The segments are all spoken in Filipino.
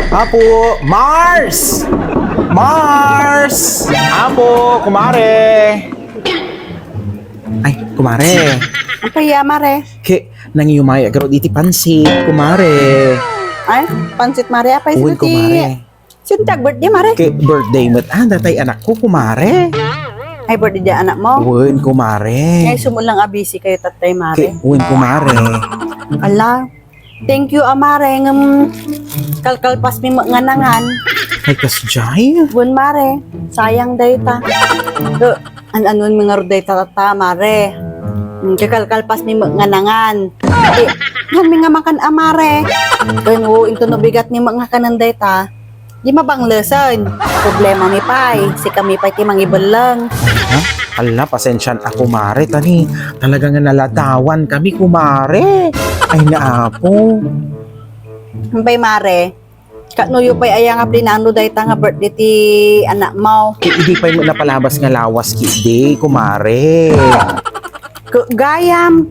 Apo, Mars! Mars! Apo, kumare! Ay, kumare. Ang kaya, mare? Nangiyumay agaro diti pansit, kumare. Ay, pansit, mare. Apay Uwin, sino ti... kumare. Sino tag birthday, mare? Birthday mo't datay anak ko, kumare. Ay, birthday di anak mo? Uwin, kumare. Ay, sumulang abisi kayo, tatay, mare. Uwin, kumare. Ala, thank you, amare. Ng kalkalpas mi nganangan. Ay, kasjay. Bun, mare. Sayang day ta. An-anon mi nga day ta, mare. Kakalkalpas mi nganangan. Yan mi nga makan, amare. Kaya into no bigat ni mga kananday ta. Di mabang lesson. Problema mi pay. Si kami pay ti mangibalang. Ha? Ala, pasensyan ako, kumare. Tani, talaga nga nalatawan kami, kumare. Ay, naapo. Bay, mare. Kanuyo pa'y aya nga plinano dahi ta nga birthday ti anak mo. Hindi pa mo napalabas nga lawas kidi, kumare. Gayam.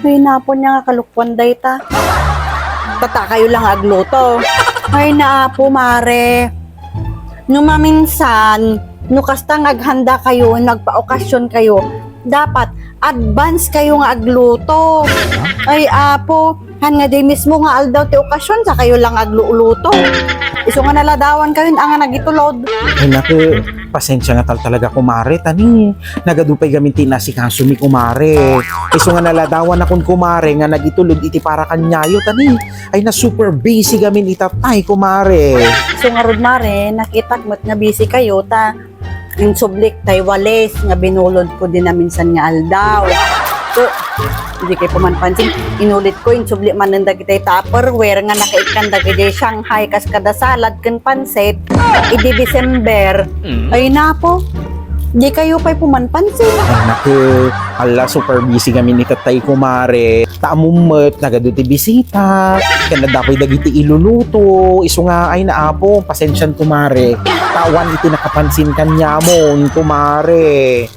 Ay, napon niya nga kalukwan dahi ta. Tata kayo lang agluto. Ay, naapo, mare. Numaminsan, nukasta aghanda kayo, nagpa-okasyon kayo, dapat advance kayo nga agluto. Ay, apo, han nga day mismo nga aldaw ti okasyon sa kayo lang agluluto. Iso nga naladawan kayo ang nagitulod. Ay, naku, pasensya nga talaga, kumare. Tani, nagadupay gaminti na si kaso mi, kumare. Iso nga naladawan akong, kumare, nga nagitulod iti para kanyayo. Tani, ay na super busy gamin itatay, kumare. So nga rod, mare, nakitak mo't nga busy kayo ta. Yung sublik tay wales nga binulod ko din na minsan nga aldaw. So, hindi kayo pumanpansin. Inulit ko yung sublik man ng dagitay Tupperware nga nakaikan dagitay Shanghai kas kada salad kan pansit. Idi December. Ay na po. Di kayo pa'y pumanpansin. Ay, naku, ala, super busy kami ni tatay, kumare. Taamumot, nagaduti bisita. Kaya dapoy dagiti iluluto. Iso nga ay naapo, pasensyan, kumare. Tawan iti nakapansin kanya mo, kumare.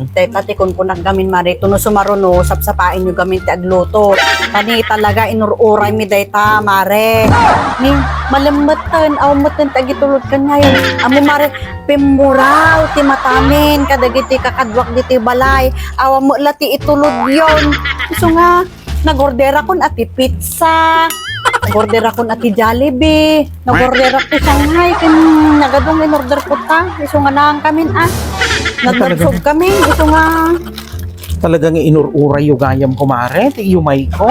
Tati kun naggamin mare tuno sumaruno sapsapain nyo gamin ti agluto. Tani talaga inururay mi dayta mare. Ni malamatan aw matan tagitulod kanya yun. Amo mare pimuraw ti matamin kadagiti kakadwak diti balay. Awa mo lati itulod yon. So nga nagordera kon ati pizza. Nag-order ako ati Jollibee. Nag-order ako Shanghai. Nagadong in-order ko ta. Iso nga nang kamin Nagdagsog kami. Iso nga. Talagang inururay yung gayam, kumare. Ti umay ko.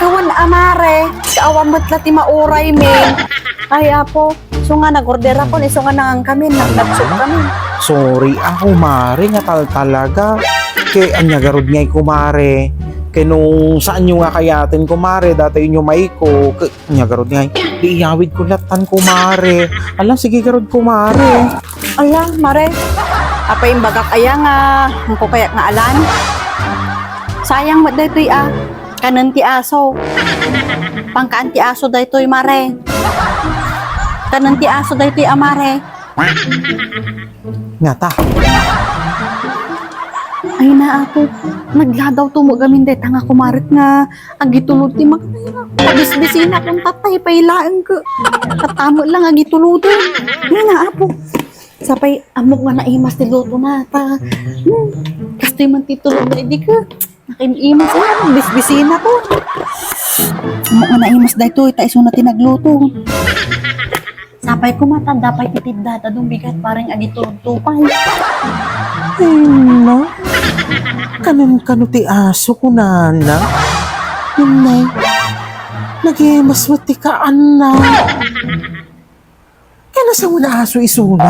Kawan amare. Kaawamot lati mauray min. Ay apo. Iso nga nag-order ako. Iso nga nang kami. Nagdagsog kami. Sorry ako, mare. Nga talaga. Kaya anyagarod nga'y, kumare. Kaya nung saan nyo nga kayatin, kumare, dati yun yung may ko, kanya garod nga, di iyawid ko latan, kumare. Alam, sige garod, kumare. Ala, mare. Apa yung bagak aya nga, ko kaya nga alan. Sayang mo daytoy kanan ti aso. Pangkaan ti aso daytoy, mare. Kanan ti aso daytoy, mare. Nga ta. Ay na ako, nagladaw tumugamin day tanga kumarit nga agitulod ti magpira. Pabisbisina kung tatay pailaan ko. Katamo lang agitulod. Ay na ako. Sapay amok nga naimas ti luto na ta. Kastoy man titulod na hindi ka. Nakimimas na, bisbisina ko. Amok nga naimas day to, itaiso na tinagluto. Sapay ko matanda pa'y titidada dong bigat parang agitulod tupay. Ay, na. Kanon ti aso ko, nana. Yun, nag-imas mati ka, anak. Kaya nasa mo na aso isuna?